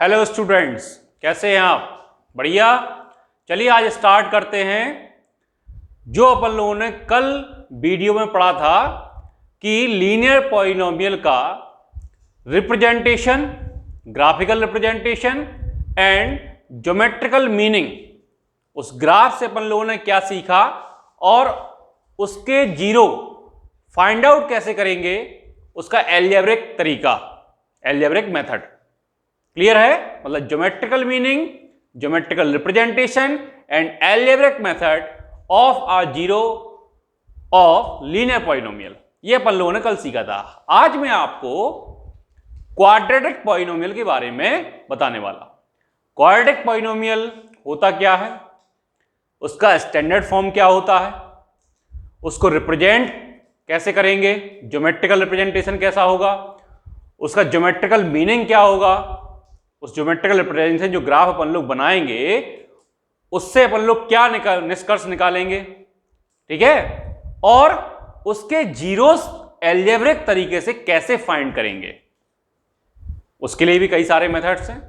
Hello students, कैसे हैं आप? बढ़िया। चलिए आज स्टार्ट करते हैं। जो अपन लोगों ने कल वीडियो में पढ़ा था कि लीनियर पॉलिनोमियल का representation, graphical representation and geometrical meaning, उस ग्राफ से अपन लोगों ने क्या सीखा और उसके जीरो फाइंड आउट कैसे करेंगे, उसका एल्जेब्रिक तरीका, एल्जेब्रिक मेथड क्लियर है। मतलब geometrical meaning, geometrical representation and algebraic method of a zero of linear polynomial, ये अपन लोगों ने कल सीखा था। आज मैं आपको क्वाड्रेटिक पॉलिनोमियल के बारे में बताने वाला। क्वाड्रेटिक पॉलिनोमियल होता क्या है, उसका स्टैंडर्ड फॉर्म क्या होता है, उसको रिप्रेजेंट कैसे करेंगे, ज्योमेट्रिकल रिप्रेजेंटेशन कैसा होगा, उसका ज्योमेट्रिकल मीनिंग क्या होगा, उस ज्योमेट्रिकल रिप्रेजेंटेशन जो ग्राफ अपन लोग बनाएंगे उससे अपन लोग क्या निष्कर्ष निकालेंगे, ठीक है, और उसके जीरोस एल्जेब्रिक तरीके से कैसे फाइंड करेंगे, उसके लिए भी कई सारे मेथड्स हैं।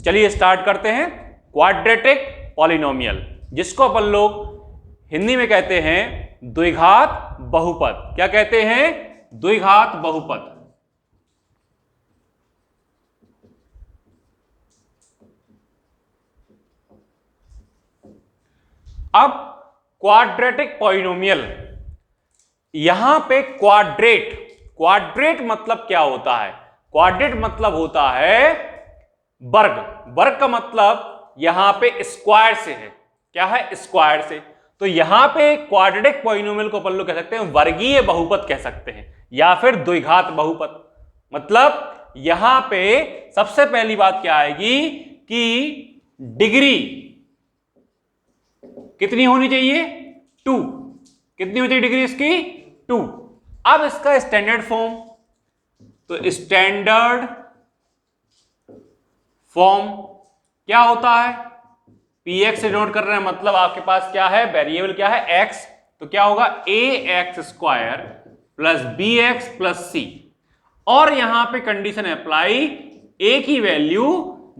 चलिए स्टार्ट करते हैं। क्वाड्रेटिक पॉलिनोमियल, जिसको अपन लोग हिंदी में कहते हैं द्विघात बहुपद। क्या कहते हैं? द्विघात बहुपद। अब क्वाड्रेटिक पॉलिनोमियल, यहां पे क्वाड्रेट, क्वाड्रेट मतलब क्या होता है? क्वाड्रेट मतलब होता है वर्ग। वर्ग का मतलब यहां पे स्क्वायर से है। क्या है? स्क्वायर से। तो यहां पे क्वाड्रेटिक पॉलिनोमियल को अपन लोग कह सकते हैं वर्गीय बहुपद कह सकते हैं, या फिर द्विघात बहुपद। मतलब यहां पे सबसे पहली बात क्या आएगी कि डिग्री कितनी होनी चाहिए? 2। कितनी होती है डिग्री इसकी? 2। अब इसका स्टैंडर्ड फॉर्म, तो स्टैंडर्ड फॉर्म क्या होता है? px से नोट कर रहे हैं, मतलब आपके पास क्या है? वेरिएबल क्या है? x। तो क्या होगा? ax square plus bx plus c। और यहां पे कंडीशन अप्लाई, a की वैल्यू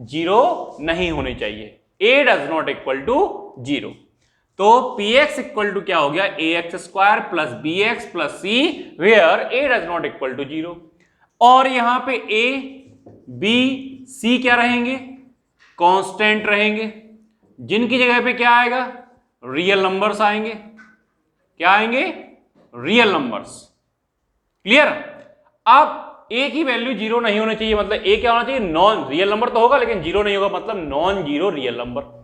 0 नहीं होनी चाहिए, a does not equal to 0। तो px इक्वल टू क्या हो गया? ax square plus bx plus c, where a does not equal to 0। और यहां पे a b c क्या रहेंगे? कांस्टेंट रहेंगे, जिनकी जगह पे क्या आएगा? रियल नंबर्स आएंगे। क्या आएंगे? Real numbers. क्लियर? अब a की वैल्यू 0 नहीं होनी चाहिए, मतलब a क्या होना चाहिए? नॉन रियल नंबर तो होगा लेकिन 0 नहीं होगा, मतलब नॉन जीरो रियल नंबर।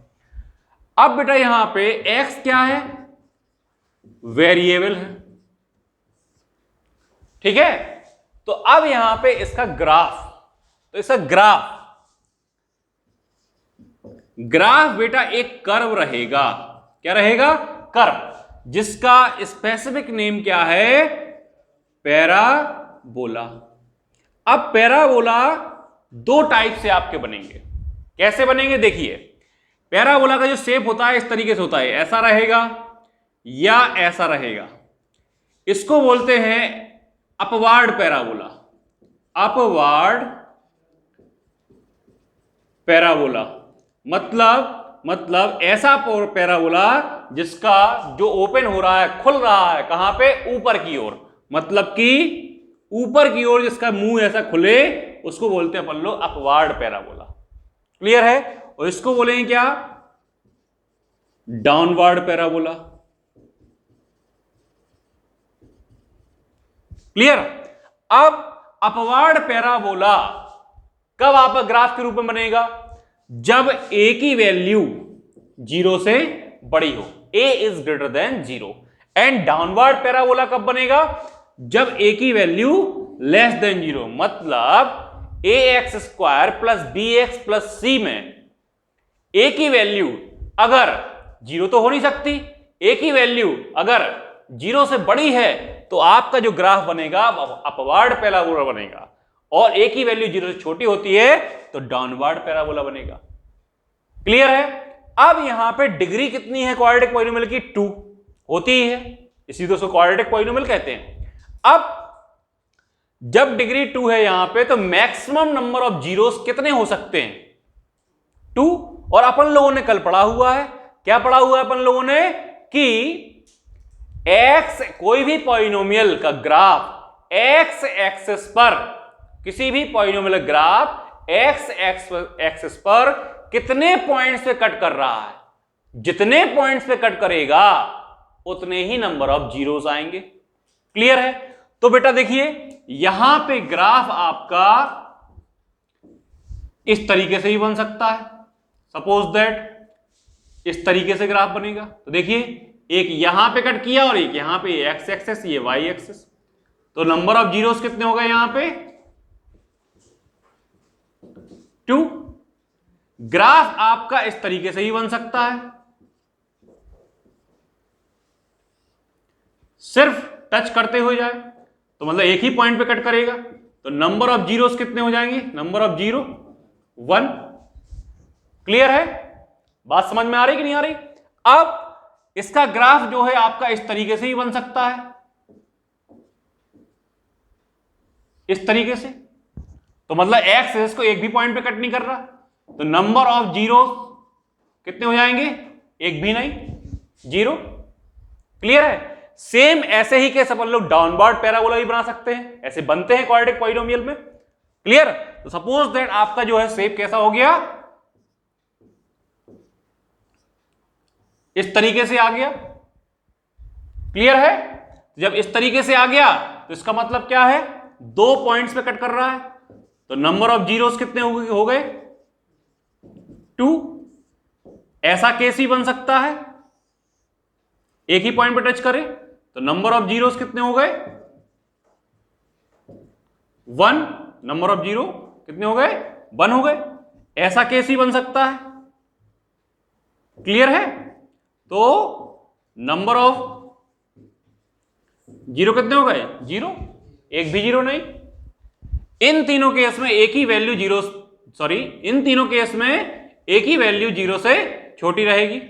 अब बेटा यहां पे x क्या है? वेरिएबल है, ठीक है। तो अब यहां पे इसका ग्राफ, तो इसका ग्राफ बेटा एक कर्व रहेगा। क्या रहेगा? कर्व, जिसका स्पेसिफिक नेम क्या है? पैराबोला। अब पैराबोला दो टाइप से आपके बनेंगे। कैसे बनेंगे? देखिए, पैराबोला का जो शेप होता है इस तरीके से होता है, ऐसा रहेगा या ऐसा रहेगा। इसको बोलते हैं अपवार्ड पैराबोला। अपवार्ड पैराबोला मतलब ऐसा पैराबोला जिसका जो ओपन हो रहा है, खुल रहा है, कहां पे? ऊपर की ओर। मतलब कि ऊपर की ओर जिसका मुंह ऐसा खुले, उसको बोलते हैं अपन लोग अपवार्ड पैराबोला। क्लियर है? और इसको बोलेंगे क्या? Downward parabola. क्लियर? अब अपवार्ड पैराबोला कब आपका ग्राफ के रूप में बनेगा? जब a की वैल्यू 0 से बड़ी हो, a is greater than 0। And downward parabola कब बनेगा? जब a की वैल्यू लेस देन 0। मतलब ax square plus bx plus c में a की वैल्यू अगर 0 तो हो नहीं सकती, a की वैल्यू अगर 0 से बड़ी है तो आपका जो ग्राफ बनेगा अपवार्ड पैराबोला बनेगा, और a की वैल्यू 0 से छोटी होती है तो डाउनवर्ड पैराबोला बनेगा। क्लियर है? अब यहां पे डिग्री कितनी है क्वाड्रेटिक पॉलिनोमियल की? 2 होती ही है, इसी दोस्तों क्वाड्रेटिक पॉलिनोमियल कहते हैं। अब जब डिग्री 2 है यहां पे, तो मैक्सिमम नंबर ऑफ जीरोस कितने हो सकते हैं? 2। और अपन लोगों ने कल पढ़ा हुआ है, क्या पढ़ा हुआ है अपन लोगों ने कि x कोई भी पॉलिनोमियल का ग्राफ x एक्सिस पर, किसी भी पॉलिनोमियल ग्राफ x एक्सिस पर कितने पॉइंट्स पे कट कर रहा है, जितने पॉइंट्स पे कट करेगा उतने ही नंबर ऑफ जीरोस आएंगे। क्लियर है? तो बेटा देखिए यहां पे ग्राफ आपका इस तरीके से भी बन सकता है, सपोज दैट इस तरीके से ग्राफ बनेगा। तो देखिए एक यहां पे कट किया और एक यहां पे, एक्स एक्सेस ये वाई एक्सेस, तो नंबर ऑफ जीरोस कितने हो गए यहां पे 2। ग्राफ आपका इस तरीके से ही बन सकता है, सिर्फ टच करते हुए जाए, तो मतलब एक ही पॉइंट पे कट करेगा, तो नंबर ऑफ जीरोस कितने हो जाएंगे, नंबर ऑफ जीरो 1। क्लियर है? बात समझ में आ रही कि नहीं आ रही? अब इसका ग्राफ जो है आपका इस तरीके से ही बन सकता है, इस तरीके से, तो मतलब एक्स एक्सिस को एक भी पॉइंट पे कट नहीं कर रहा, तो नंबर ऑफ जीरो कितने हो जाएंगे, एक भी नहीं, 0। क्लियर है? सेम ऐसे ही केस अपन लोग डाउनवर्ड पैराबोला भी बना सकते हैं, ऐसे बनते हैं क्वाड्रेटिक पॉलिनोमियल में। क्लियर? तो सपोज दैट आपका जो है शेप कैसा हो गया, इस तरीके से आ गया। क्लियर है? जब इस तरीके से आ गया तो इसका मतलब क्या है, 2 पॉइंट्स पे कट कर रहा है, तो नंबर ऑफ जीरोस कितने हो गए 2। ऐसा केस ही बन सकता है, एक ही पॉइंट पे टच करे तो नंबर ऑफ जीरोस कितने हो गए 1। नंबर ऑफ जीरो कितने हो गए 1 हो गए, ऐसा केस ही बन सकता है। क्लियर है? तो नंबर ऑफ जीरो कितने हो गए 0, एक भी जीरो नहीं। इन तीनों केस में एक ही वैल्यू जीरो, सॉरी इन तीनों केस में एक ही वैल्यू 0 से छोटी रहेगी,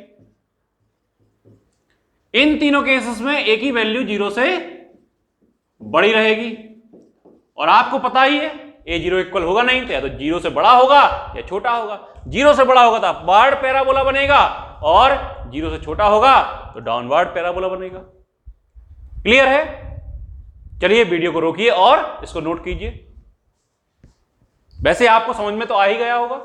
इन तीनों केसेस में एक ही वैल्यू 0 से बड़ी रहेगी। और आपको पता ही है a0 इक्वल होगा नहीं, तो या तो 0 से बड़ा होगा या छोटा होगा। 0 से बड़ा होगा तो अपवर्ड पैराबोला बनेगा, और 0 से छोटा होगा तो डाउनवर्ड पैराबोला बनेगा। क्लियर है? चलिए वीडियो को रोकिए और इसको नोट कीजिए। वैसे आपको समझ में तो आ ही गया होगा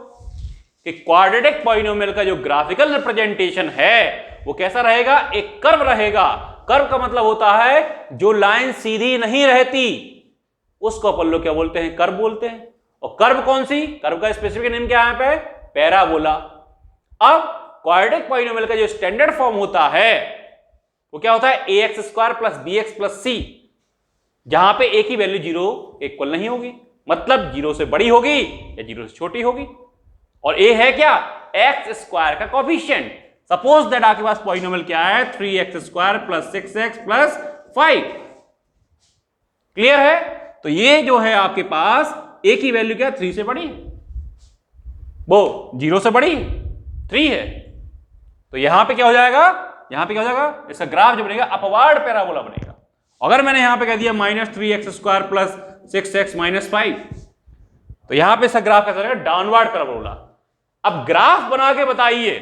कि क्वाड्रेटिक पॉलिनोमियल का जो ग्राफिकल रिप्रेजेंटेशन है वो कैसा रहेगा, एक कर्व रहेगा। कर्व का मतलब होता है जो लाइन सीधी नहीं रहती, उसको अपन लोग क्या बोलते हैं, कर्व बोलते हैं। और कर्व कौन सी, कर्व का स्पेसिफिक नेम क्या है पे, पैराबोला। अब क्वाड्रेटिक पॉलिनोमियल का जो स्टैंडर्ड फॉर्म होता है वो क्या होता है, ax² + bx + c, जहां पे एक ही वैल्यू 0 इक्वल नहीं होगी, मतलब 0 से बड़ी होगी या 0 से छोटी होगी। और a है क्या, x² का कोफिशिएंट। सपोज दैट आपके पास पॉलिनोमियल क्या है, 3x² + 6x + 5। क्लियर है? तो ये जो है आपके पास एक ही वैल्यू क्या, 3 से बड़ी, वो 0 से बड़ी 3 है। तो यहां पे क्या हो जाएगा, यहां पे क्या हो जाएगा, इसका ग्राफ जो बनेगा अपवर्ड पैराबोला बनेगा। अगर मैंने यहां पे कह दिया -3x² + 6x - 5, तो यहां पे इसका ग्राफ कैसा रहेगा, डाउनवर्ड पैराबोला। अब ग्राफ बना के बताइए,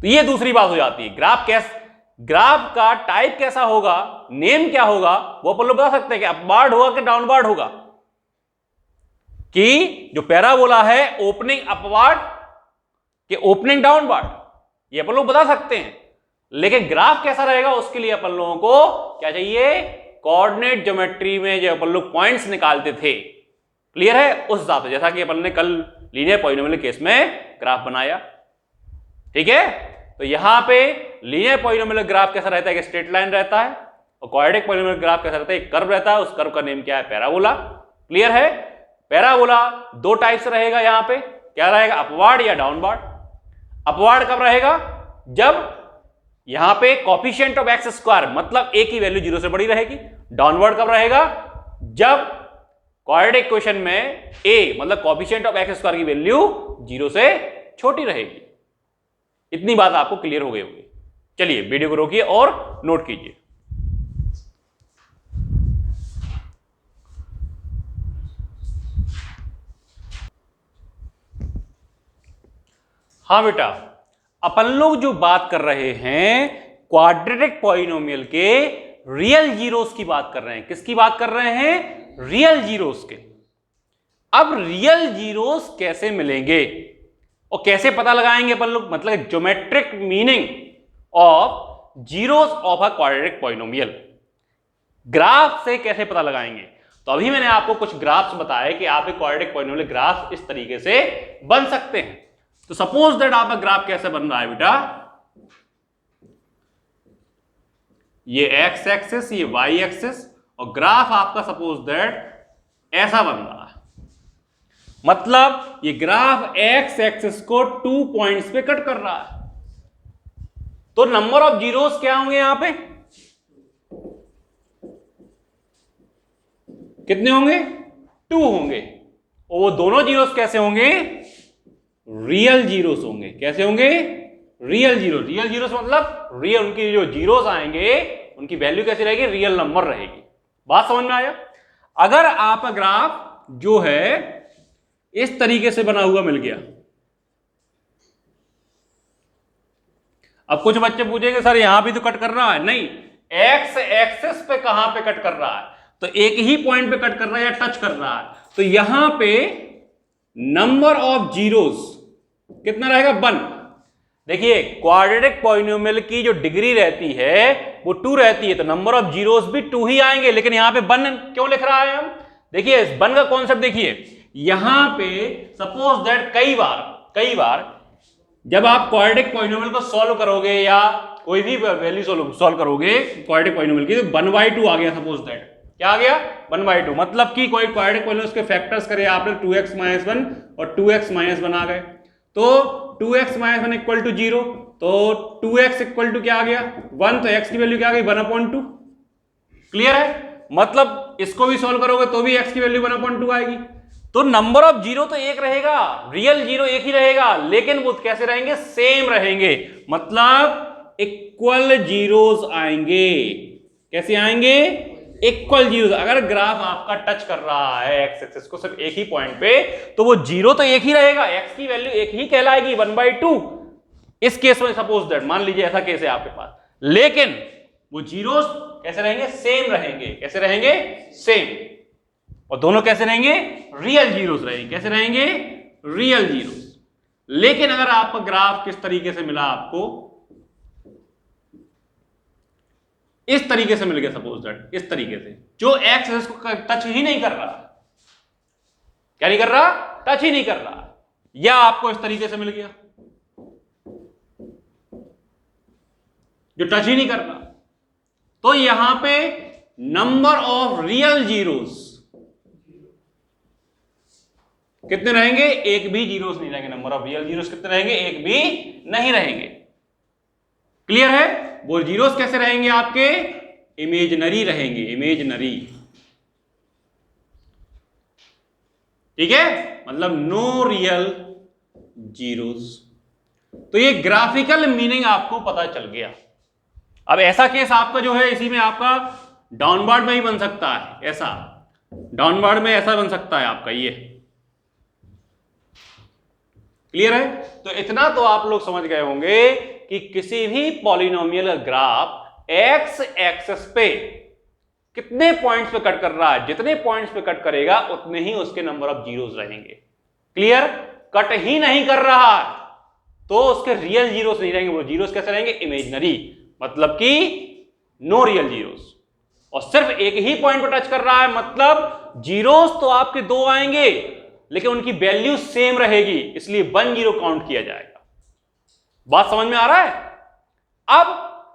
तो ये दूसरी बात हो जाती है। ग्राफ का टाइप कैसा होगा, नेम क्या होगा, वो अपन लोग बता सकते हैं कि अपवर्ड होगा कि डाउनवर्ड होगा, कि जो पैराबोला है ओपनिंग अपवर्ड कि ओपनिंग डाउनवर्ड, ये अपन लोग बता सकते हैं। लेकिन ग्राफ कैसा रहेगा उसके लिए अपन लोगों को क्या चाहिए, कोऑर्डिनेट ज्योमेट्री में जो अपन लोग पॉइंट्स निकालते थे। क्लियर है? उस हिसाब से, जैसा कि अपन ने कल लीनियर पॉलिनोमियल केस में ग्राफ बनाया। ठीक है? तो यहां पे लीनियर पॉलिनोमियल ग्राफ कैसा रहता है, कि स्ट्रेट लाइन रहता है, और क्वाड्रेटिक पॉलिनोमियल ग्राफ कैसा रहता है, एक कर्व रहता है, उस कर्व का नेम क्या है, पैराबोला। क्लियर है? पैराबोला 2 टाइप से रहेगा, यहां पे क्या रहेगा, अपवर्ड या डाउनवर्ड। अपवर्ड कब रहेगा, जब यहां पे कोफिशिएंट ऑफ x², मतलब एक ही वैल्यू 0 से बड़ी रहेगी। डाउनवर्ड कब रहेगा, जब क्वाड्रेटिक इक्वेशन में a मतलब कोफिशिएंट ऑफ x² की वैल्यू 0 से छोटी रहेगी। इतनी बात आपको क्लियर हो गई होगी। चलिए वीडियो को रोकिए और नोट कीजिए। हाँ बेटा, अपन लोग जो बात कर रहे हैं क्वाड्रेटिक पॉलिनोमियल के रियल जीरोस की बात कर रहे हैं। किसकी बात कर रहे हैं? रियल जीरोस के। अब रियल जीरोस कैसे मिलेंगे और कैसे पता लगाएंगे अपन लोग, मतलब geometric meaning of zeros of a quadratic polynomial, graph से कैसे पता लगाएंगे? तो अभी मैंने आपको कुछ ग्राफ्स बताए कि आप एक क्वाड्रेटिक पॉलिनोमियल ग्राफ इस तरीके से बन सकते हैं। तो सपोज दैट आपका ग्राफ कैसे बन रहा है बेटा, ये एक्स एक्सिस, ये वाई एक्सिस, और ग्राफ आपका सपोज दैट ऐसा बन रहा है। मतलब ये ग्राफ एक्स एक्सिस को 2 पॉइंट्स पे कट कर रहा है। तो नंबर ऑफ जीरोस क्या होंगे यहां पे? कितने होंगे? 2 होंगे। और वो दोनों जीरोस कैसे होंगे? रियल जीरोस होंगे। कैसे होंगे? Real zero. रियल जीरोस मतलब रियल, उनकी जो जीरोस आएंगे उनकी वैल्यू कैसी रहेगी? रियल नंबर रहेगी। बात समझ में आया? अगर आपका ग्राफ जो है इस तरीके से बना हुआ मिल गया, अब कुछ बच्चे पूछेंगे सर यहां भी तो कट कर रहा है। नहीं, एक्स एक्सिस पे कहां पे कट कर रहा है? तो एक ही पॉइंट पे कट कर रहा है या टच कर रहा है। तो यहां पे नंबर ऑफ जीरोस कितना रहेगा? 1। देखिए क्वाड्रेटिक पॉलिनोमियल की जो डिग्री रहती है वो 2 रहती है, तो नंबर ऑफ जीरोस भी 2 ही आएंगे। लेकिन यहां पे 1 क्यों लिख रहा है हम? देखिए 1 का कॉन्सेप्ट देखिए, यहां पे सपोज दैट कई बार जब आप क्वाड्रेटिक पॉलिनोमियल को सॉल्व करोगे या कोई भी वैल्यू सॉल्व करोगे क्वाड्रेटिक पॉलिनोमियल की, तो 1/2 आ गया। सपोज दैट क्या आ गया? 1/2। मतलब कि कोई क्वाड्रेटिक पॉलिनोमियल के फैक्टर्स करे आपने 2x - 1 और 2x - 1 आ गए, तो 2x - 1 इक्वल टू 0, तो 2x इक्वल टू क्या आ गया? 1। तो x की वैल्यू क्या आ गई? 1/2। क्लियर है? मतलब इसको भी सॉल्व करोगे तो भी x की वैल्यू 1/2 आएगी। तो नंबर ऑफ जीरो तो एक रहेगा, रियल जीरो एक ही रहेगा, लेकिन वो कैसे रहेंगे? सेम रहेंगे। मतलब इक्वल जीरोस आएंगे। कैसे आएंगे? Equal zeros. अगर ग्राफ आपका टच कर रहा है एक्स एक्सिस को सिर्फ एक ही पॉइंट पे, तो वो जीरो तो एक ही रहेगा, एक्स की वैल्यू एक ही कहलाएगी 1/2। इस केस में सपोज दैट मान लीजिए ऐसा केस है आपके पास, लेकिन वो जीरोस कैसे रहेंगे? सेम रहेंगे। कैसे रहेंगे? सेम। और दोनों कैसे रहेंगे? रियल जीरोस रहेंगे। कैसे रहेंगे? Real zeros. लेकिन अगर आपका ग्राफ किस तरीके से मिला आपको? इस तरीके से मिल गया, सपोज दैट इस तरीके से, जो एक्स एक्सिस को टच ही नहीं कर रहा। क्या नहीं कर रहा? टच ही नहीं कर रहा। या आपको इस तरीके से मिल गया जो टच ही नहीं कर रहा। तो यहां पे नंबर ऑफ रियल जीरोस कितने रहेंगे? एक भी जीरोस नहीं रहेंगे। नंबर ऑफ रियल जीरोस कितने रहेंगे? एक भी नहीं रहेंगे। क्लियर है? वो जीरोस कैसे रहेंगे आपके? इमेजिनरी रहेंगे। इमेजिनरी। ठीक है? मतलब नो रियल जीरोस। तो ये ग्राफिकल मीनिंग आपको पता चल गया। अब ऐसा केस आपका जो है, इसी में आपका डाउनवर्ड में ही बन सकता है। ऐसा डाउनवर्ड में ऐसा बन सकता है आपका ये। क्लियर है? तो इतना तो आप लोग समझ गए होंगे कि किसी भी पॉलिनोमियल ग्राफ एक्स एक्सिस पे कितने पॉइंट्स पे कट कर रहा है, जितने पॉइंट्स पे कट करेगा उतने ही उसके नंबर ऑफ जीरोस रहेंगे। क्लियर? कट ही नहीं कर रहा तो उसके रियल जीरोस नहीं रहेंगे। वो जीरोस कैसे रहेंगे? इमेजिनरी। मतलब कि नो रियल जीरोस। और सिर्फ एक ही पॉइंट पे टच कर रहा है, मतलब जीरोस तो आपके 2 आएंगे लेकिन उनकी वैल्यू सेम रहेगी, इसलिए 1 0 काउंट किया जाएगा। बात समझ में आ रहा है? अब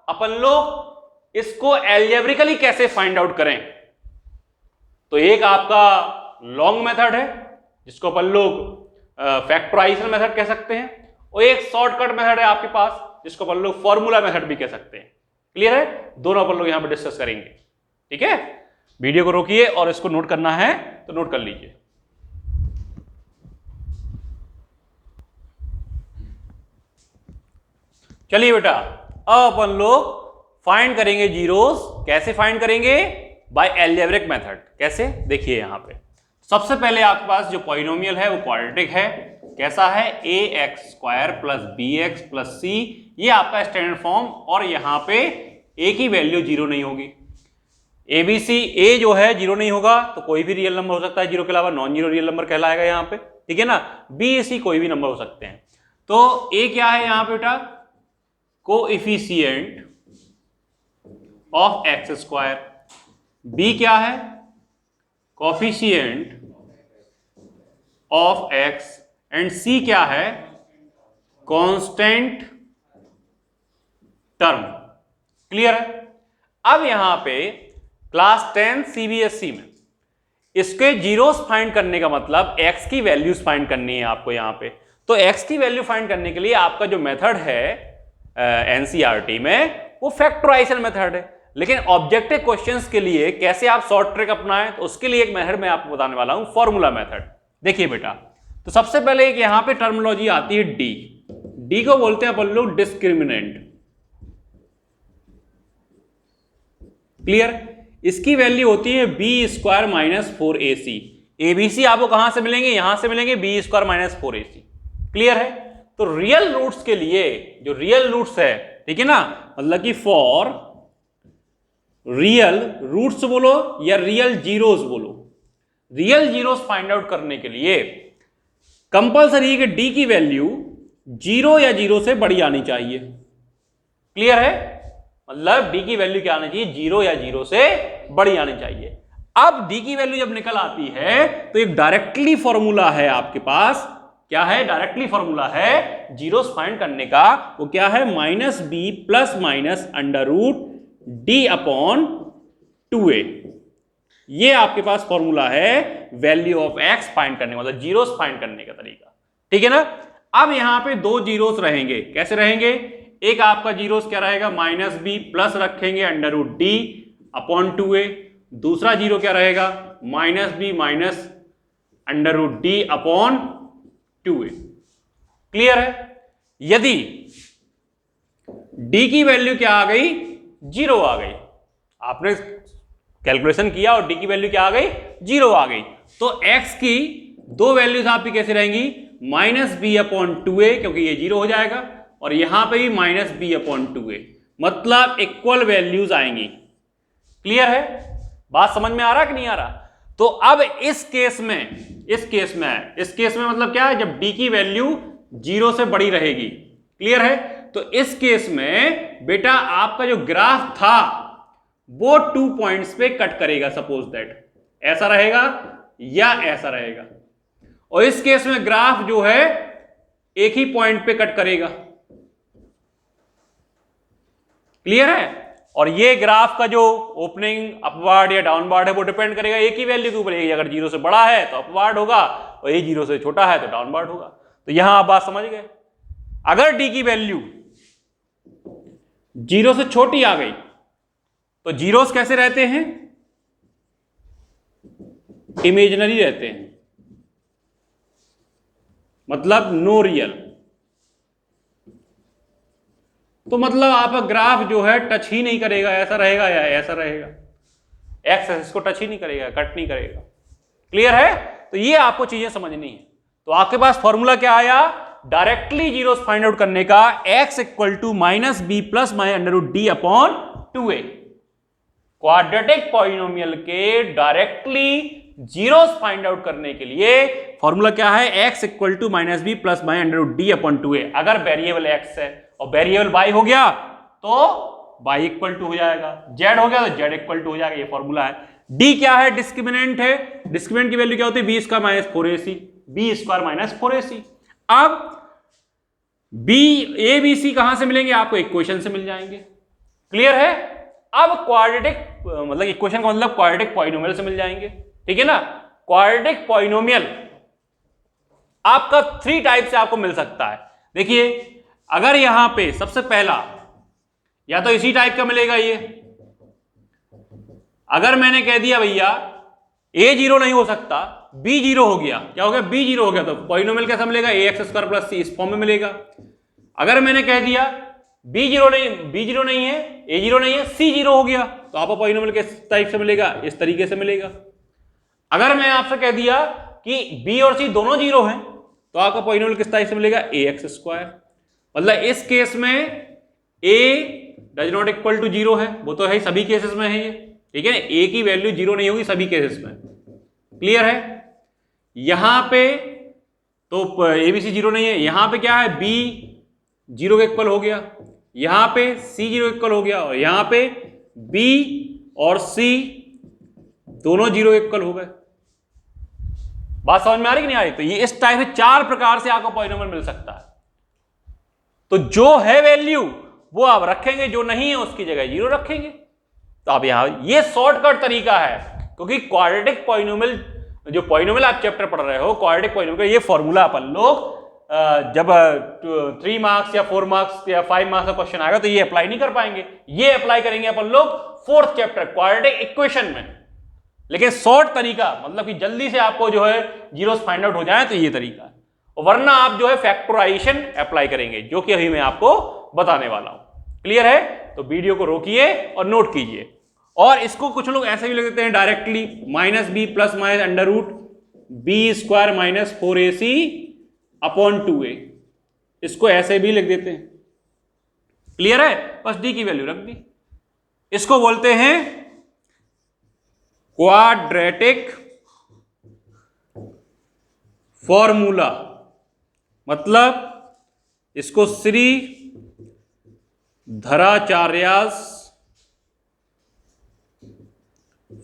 अपन लोग इसको एल्जेब्रिकली कैसे फाइंड आउट करें? तो एक आपका लॉन्ग मेथड है जिसको अपन लोग फैक्टराइजेशन मेथड कह सकते हैं, और एक शॉर्टकट मेथड है आपके पास जिसको अपन लोग फॉर्मूला मेथड भी कह सकते हैं। क्लियर है? दोनों अपन लोग यहां पर डिस्कस करेंगे। ठीक है? वीडियो को रोकिए और इसको नोट करना है तो नोट कर लीजिए। चलिए बेटा, अब अपन लोग फाइंड करेंगे जीरोस। कैसे फाइंड करेंगे? By algebraic method. कैसे? देखिए यहां पे सबसे पहले आपके पास जो पॉलिनोमियल है वो क्वाड्रेटिक है, कैसा है, a x square plus b x plus c, ये आपका स्टैंडर्ड फॉर्म, और यहां पे ए की वैल्यू जीरो नहीं होगी। ए बी सी, ए जो है जीरो नहीं होगा तो कोई भी रियल नंबर हो सकता है जीरो के अलावा, नॉन जीरो रियल नंबर कहलाएगा यहाँ पे, ठीक है ना। बी सी कोई भी नंबर हो सकते हैं। तो ए क्या है यहां पे बेटा, coefficient of X square, B क्या है, coefficient of X, and C क्या है, कांस्टेंट टर्म। क्लियर है। अब यहां पे क्लास 10 सीबीएसई में इसके जीरोस फाइंड करने का मतलब एक्स की वैल्यूज फाइंड करनी है आपको यहां पे। तो एक्स की वैल्यू फाइंड करने के लिए आपका जो मेथड है एनसीईआरटी में वो फैक्टराइजेशन मेथड है, लेकिन ऑब्जेक्टिव क्वेश्चंस के लिए कैसे आप शॉर्ट ट्रिक अपनाएं, तो उसके लिए एक मेथड मैं आपको बताने वाला हूं, फॉर्मूला मेथड। देखिए बेटा, तो सबसे पहले एक यहां पे टर्मिनोलॉजी आती है डी, डी को बोलते हैं अपन लोग डिस्क्रिमिनेंट। क्लियर। इसकी वैल्यू होती है B square minus 4ac। ABC आपको कहां से मिलेंगे, यहां से मिलेंगे, B square minus 4ac। Clear है। तो रियल रूट्स के लिए जो रियल रूट्स है, ठीक है ना, मतलब कि फॉर रियल रूट्स बोलो या रियल जीरोस बोलो, रियल जीरोस फाइंड आउट करने के लिए कंपल्सरी है कि डी की वैल्यू जीरो या जीरो से बड़ी आनी चाहिए। क्लियर है। मतलब डी की वैल्यू क्या आनी चाहिए, जीरो या जीरो से बड़ी आनी चाहिए। अब डी की वैल्यू जब निकल आती है तो एक डायरेक्टली फॉर्मूला है आपके पास, क्या है, डायरेक्टली फॉर्मूला है जीरोस फाइंड करने का, वो क्या है, minus B plus minus under root D upon 2a। ये आपके पास फॉर्मूला है वैल्यू ऑफ एक्स फाइंड करने का, मतलब जीरोस फाइंड करने का तरीका, ठीक है ना। अब यहां पे दो जीरोस रहेंगे, कैसे रहेंगे, एक आपका जीरोस क्या रहेगा, माइनस बी प्लस रखेंगे under root D upon 2a, दूसरा जीरो क्या रहेगा, minus B minus under root D upon 2a। Clear है। यदि डी की वैल्यू क्या आ गई, जीरो आ गई, आपने कैलकुलेशन किया और डी की वैल्यू क्या आ गई, जीरो आ गई, तो एक्स की दो वैल्यूज आपकी कैसे रहेंगी, माइनस बी अपॉन 2a, क्योंकि ये जीरो हो जाएगा, और यहां पे भी माइनस बी अपॉन 2a, मतलब इक्वल वैल्यूज आएंगी। क्लियर है। बात समझ में आ रहा कि नहीं आ रहा। तो अब इस केस में मतलब क्या है, जब डी की वैल्यू जीरो से बड़ी रहेगी। क्लियर है। तो इस केस में बेटा आपका जो ग्राफ था वो 2 पॉइंट्स पे कट करेगा, सपोज दैट ऐसा रहेगा या ऐसा रहेगा, और इस केस में ग्राफ जो है एक ही पॉइंट पे कट करेगा। क्लियर है। और ये ग्राफ का जो ओपनिंग अपवर्ड या डाउनवर्ड है वो डिपेंड करेगा एक ही वैल्यू के ऊपर, अगर जीरो से बड़ा है तो अपवर्ड होगा और ये जीरो से छोटा है तो डाउनवर्ड होगा। तो यहां आप बात समझ गए। अगर डी की वैल्यू जीरो से छोटी आ गई तो जीरोस कैसे रहते हैं, इमेजिनरी रहते हैं, मतलब नो रियल। तो मतलब आपका ग्राफ जो है टच ही नहीं करेगा, ऐसा रहेगा या ऐसा रहेगा, एक्स एक्सिस को टच ही नहीं करेगा, कट नहीं करेगा। क्लियर है। तो ये आपको चीजें समझनी है। तो आपके पास फॉर्मूला क्या आया, डायरेक्टली जीरोस फाइंड आउट करने का, x equal to minus B plus minus under root D upon 2a। Quadratic polynomial के डायरेक्टली जीरोस फाइंड आउट करने के लिए फॉर्मूला क्या है, x equal to minus B plus minus under root D upon 2a। अगर variable x है और variable y हो गया तो y इक्वल टू हो जाएगा, z हो गया तो z इक्वल टू हो जाएगा। ये फॉर्मूला है। d क्या है, डिस्क्रिमिनेंट है। डिस्क्रिमिनेंट की वैल्यू क्या होती है, b square minus 4ac, b square minus 4ac। अब b a b c कहां से मिलेंगे, आपको इक्वेशन से मिल जाएंगे। क्लियर है। अब क्वाड्रेटिक मतलब इक्वेशन का मतलब क्वाड्रेटिक पॉलिनोमियल से मिल जाएंगे, ठीक है ना। क्वाड्रेटिक पॉलिनोमियल आपका 3 टाइप से आपको मिल सकता है। देखिए, अगर यहां पे सबसे पहला या तो इसी टाइप का मिलेगा, ये अगर मैंने कह दिया भैया a जीरो नहीं हो सकता, b जीरो हो गया, क्या हो गया, b जीरो हो गया, तो पॉलिनोमियल कैसा मिलेगा, ax स्क्वायर प्लस c, इस फॉर्म में मिलेगा। अगर मैंने कह दिया b जीरो नहीं है, a जीरो नहीं है, c जीरो हो गया, तो आपको पॉलिनोमियल किस टाइप से मिलेगा, इस तरीके से मिलेगा। अगर मैं आपसे कह दिया कि b और c दोनों जीरो हैं तो आपका पॉलिनोमियल किस टाइप से मिलेगा, ax स्क्वायर। मतलब इस केस में a does not equal to 0 है, वो तो है सभी केसेस में है ये, ठीक है। a की वैल्यू 0 नहीं होगी सभी केसेस में, क्लियर है। यहां पे तो abc 0 नहीं है, यहां पे क्या है, b 0 के इक्वल हो गया, यहां पे c 0 इक्वल हो गया, और यहां पे b और c दोनों 0 के इक्वल हो गए। बात समझ में आ रही कि नहीं आ रही? तो ये इस टाइप से 4 प्रकार से आपको पॉलिनोमियल मिल सकता है। तो जो है वैल्यू वो आप रखेंगे, जो नहीं है उसकी जगह 0 रखेंगे। तो आप यहां ये शॉर्टकट तरीका है, क्योंकि क्वाड्रेटिक पॉलिनोमियल, जो पॉलिनोमियल आप चैप्टर पढ़ रहे हो क्वाड्रेटिक पॉलिनोमियल, ये फॉर्मूला अपन लोग जब 3 मार्क्स या 4 मार्क्स या 5 मार्क्स का क्वेश्चन आएगा तो ये अप्लाई नहीं कर पाएंगे, ये अप्लाई करेंगे अपन लोग 4th चैप्टर क्वाड्रेटिक इक्वेशन में। लेकिन शॉर्ट तरीका, मतलब कि जल्दी से आपको जो है जीरोस फाइंड आउट हो जाए, तो ये तरीका है। और वरना आप जो है फैक्टराइजेशन अप्लाई करेंगे, जो कि अभी मैं आपको बताने वाला हूं। क्लियर है? तो वीडियो को रोकिए और नोट कीजिए। और इसको कुछ लोग ऐसे भी लिख देते हैं directly, -b plus minus under root b square minus 4ac upon 2a, इसको ऐसे भी लिख देते हैं। क्लियर है? बस d की वैल्यू रख दी। इसको बोलते हैं क्वाड्रेटिक फॉर्मूला, मतलब इसको श्री धराचार्यास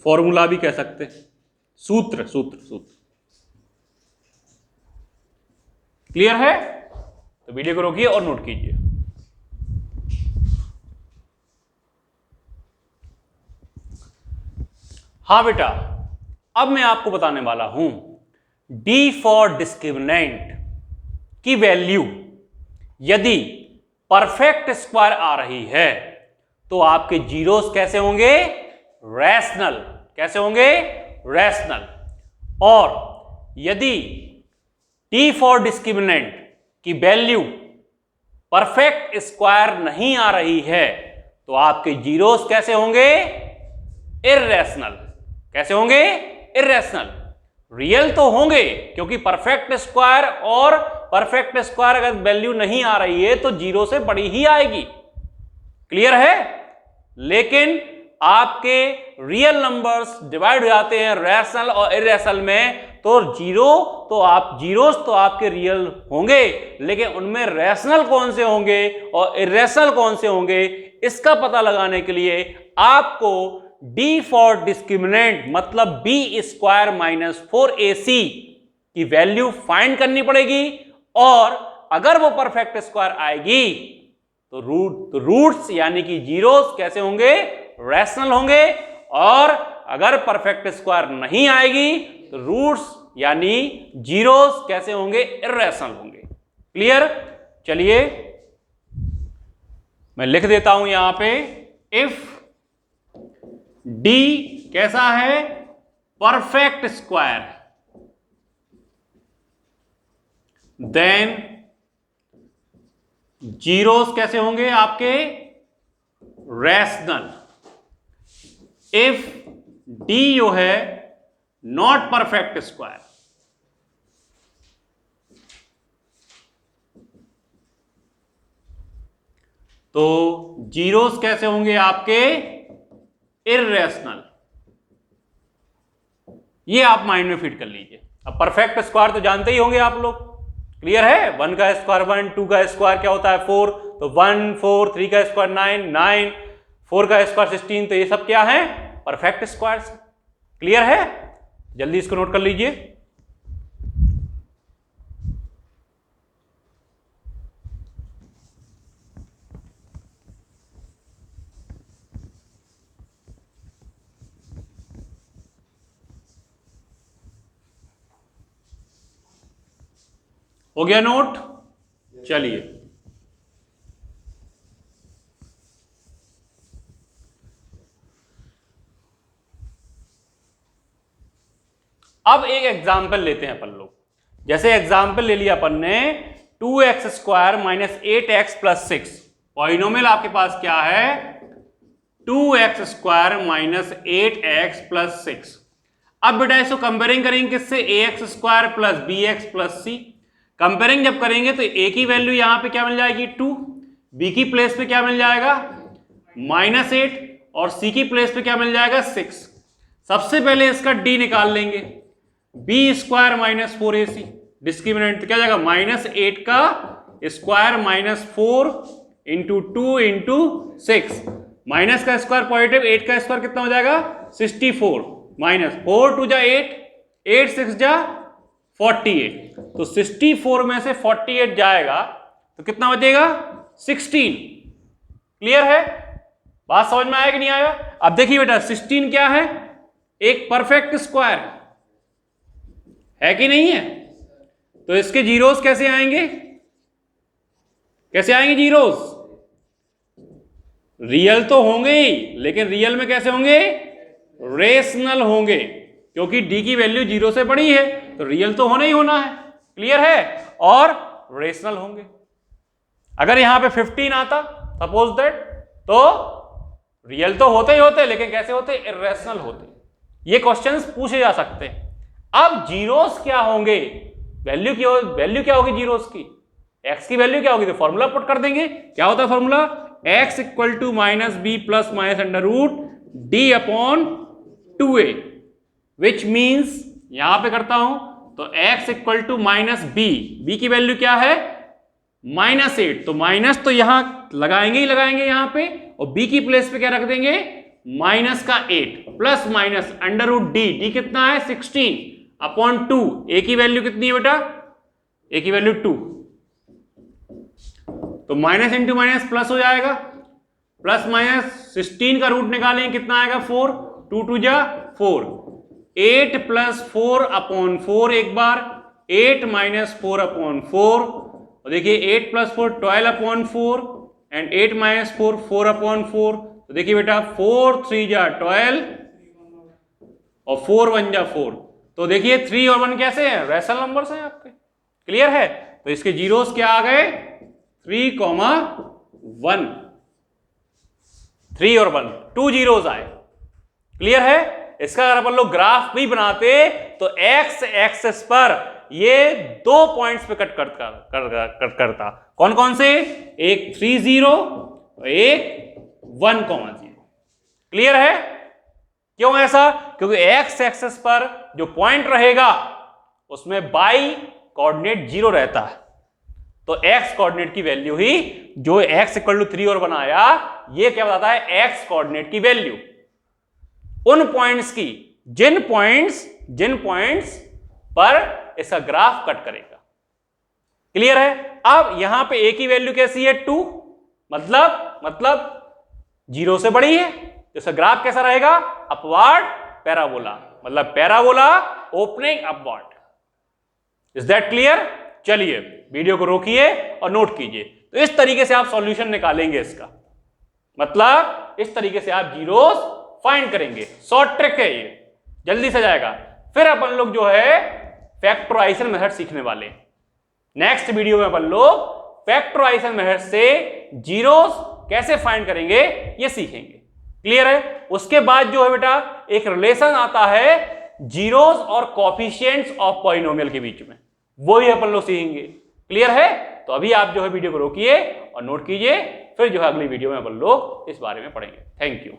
फॉर्मूला भी कह सकते हैं, सूत्र सूत्र सूत्र। क्लियर है? तो वीडियो को रोकिए और नोट कीजिए। हाँ बेटा, अब मैं आपको बताने वाला हूं d फॉर डिस्क्रिमिनेंट की वैल्यू यदि परफेक्ट स्क्वायर आ रही है तो आपके जीरोस कैसे होंगे, रैशनल। कैसे होंगे? रैशनल। और यदि t फॉर डिस्क्रिमिनेंट की वैल्यू परफेक्ट स्क्वायर नहीं आ रही है तो आपके जीरोस कैसे होंगे, इर्रेशनल। कैसे होंगे? इर्रेशनल। रियल तो होंगे, क्योंकि परफेक्ट स्क्वायर और परफेक्ट स्क्वायर अगर वैल्यू नहीं आ रही है तो जीरो से बड़ी ही आएगी। क्लियर है? लेकिन आपके रियल नंबर्स डिवाइड हो जाते हैं रैशनल और इर्रेशनल में, तो जीरोस तो आपके रियल होंगे, लेकिन उनमें रैशनल कौन से होंगे और इर्रेशनल कौन से होंगे, इसका पता लगाने के लिए आपको d फॉर डिस्क्रिमिनेंट मतलब b स्क्वायर माइनस 4ac की वैल्यू फाइंड करनी पड़ेगी। और अगर वो परफेक्ट स्क्वायर आएगी तो रूट्स यानी कि जीरोस कैसे होंगे, रैशनल होंगे। और अगर परफेक्ट स्क्वायर नहीं आएगी तो रूट्स यानी जीरोस कैसे होंगे, इर्रेशनल होंगे। क्लियर? चलिए मैं लिख देता हूं यहां पे, इफ d कैसा है, परफेक्ट स्क्वायर, देन जीरोस कैसे होंगे आपके, रैशनल। इफ d जो है नॉट परफेक्ट स्क्वायर, तो जीरोस कैसे होंगे आपके, इर्रेशनल। ये आप माइंड में फिट कर लीजिए। अब परफेक्ट स्क्वायर तो जानते ही होंगे आप लोग। क्लियर है? 1 का स्क्वायर 1, 2 का स्क्वायर क्या होता है 4, तो 1 4, 3 का स्क्वायर 9 9, 4 का स्क्वायर 16, तो ये सब क्या है, परफेक्ट स्क्वायर्स। क्लियर है? जल्दी इसको नोट कर लीजिए। हो गया नोट? चलिए अब एक एग्जाम्पल लेते हैं अपन लोग। जैसे एग्जाम्पल ले लिया अपन ने 2x square minus 8x plus 6। Polynomial आपके पास क्या है, 2x square minus 8x plus 6। अब बेटा इसको कंपेयरिंग करेंगे किससे, ax square plus bx plus c। Comparing जब करेंगे तो ए की वैल्यू यहां पे क्या मिल जाएगी 2, बी की प्लेस पे क्या मिल जाएगा -8 और सी की प्लेस पे क्या मिल जाएगा 6। सबसे पहले इसका डी निकाल लेंगे, बी स्क्वायर -4ac डिस्क्रिमिनेंट तो क्या जाएगा -8 का स्क्वायर -4 इंटू 2 इंटू 6, माइनस का स्क्वायर पॉजिटिव, 8 का स्क्वायर कितना हो जाएगा 64 -4 2 जा 8, 8 6 जा 48, तो 64 में से 48 जाएगा तो कितना बचेगा 16। क्लियर है, बात समझ में आया कि नहीं आया? अब देखिए बेटा 16 क्या है, एक परफेक्ट स्क्वायर है कि नहीं है? तो इसके जीरोस कैसे आएंगे, कैसे आएंगे जीरोस? रियल तो होंगे ही, लेकिन रियल में कैसे होंगे, रेशनल होंगे, क्योंकि डी की वैल्यू 0 से बड़ी है तो रियल तो होना ही होना है। क्लियर है, और रेशनल होंगे। अगर यहां पे 15 आता सपोज दैट, तो रियल तो होते ही होते, लेकिन कैसे होते, इरेशनल होते। ये क्वेश्चंस पूछे जा सकते हैं। अब जीरोस क्या होंगे, वैल्यू क्या होगी जीरोस की, एक्स की वैल्यू क्या होगी, तो फॉर्मूला पुट कर देंगे। क्या होता है formula, x equal to -b plus minus under root D upon 2a, which means यहां पे करता हूं तो x equal to -b, b की वैल्यू क्या है -8, तो माइनस तो यहां लगाएंगे ही लगाएंगे यहां पे, और b की प्लेस पे क्या रख देंगे -8 plus minus under root D कितना है 16 अपॉन 2, a की वैल्यू कितनी है बेटा, a की वैल्यू 2, तो माइनस इंटू माइनस प्लस हो जाएगा, प्लस माइनस 16 का रूट निकालेंगे कितना आएगा 4, 2 2 जा 4, 8 प्लस 4 अपॉन 4 एक बार, 8 माइनस 4 अपॉन 4, और देखिए 8 plus 4 12 upon 4 and 8 minus 4 4 upon 4, तो देखिए बेटा 4 3 जा 12 और 4 1 जा 4, तो देखिए 3 और 1 कैसे हैं, रैशनल नंबर्स हैं आपके। क्लियर है, तो इसके जीरोस क्या आ गए 3, 1, 3 और 1, 2 जीरोस आए। क्लियर है, इसका अगर अपन लोग ग्राफ भी बनाते तो एक्स एक्सिस पर ये 2 पॉइंट्स पे कट करता। कौन कौन से, एक 3 0 और एक 1, 0। क्लियर है, क्यों ऐसा, क्योंकि एक्स एक्सिस पर जो पॉइंट रहेगा उसमें बाई कोऑर्डिनेट 0 रहता है, तो x कोऑर्डिनेट की वैल्यू ही जो x इक्वल टू 3 और बनाया, ये क्या बताता है x कोऑर्डिनेट की वैल्यू उन पॉइंट्स की जिन पॉइंट्स पर इसका ग्राफ कट करेगा। क्लियर है, अब यहां पे a की वैल्यू कैसी है 2, मतलब 0 से बड़ी है, तो इसका ग्राफ कैसा रहेगा, अपवर्ड पैराबोला, मतलब parabola opening upward. Is that clear? चलिए वीडियो को रोकिए और नोट कीजिए। तो इस तरीके से आप सॉल्यूशन निकालेंगे इसका, मतलब इस तरीके से आप जीरोस फाइंड करेंगे। शॉर्ट ट्रिक है ये, जल्दी से जाएगा। फिर अपन लोग जो है फैक्टराइजेशन मेथड सीखने वाले। नेक्स्ट वीडियो में अपन लोग फैक्टराइजेशन मेथड से जीरोस कैसे फाइंड करेंगे ये सीखेंगे। क्लियर है, उसके बाद जो है बेटा एक रिलेशन आता है जीरोस और कोएफिशिएंट्स ऑफ पॉलिनोमियल के बीच में, वो ही अपन लोग सीखेंगे। क्लियर है, तो अभी आप जो है वीडियो को रोकिए और नोट कीजिए, फिर जो है अगली वीडियो में अपन लोग इस बारे में पढ़ेंगे। Thank you.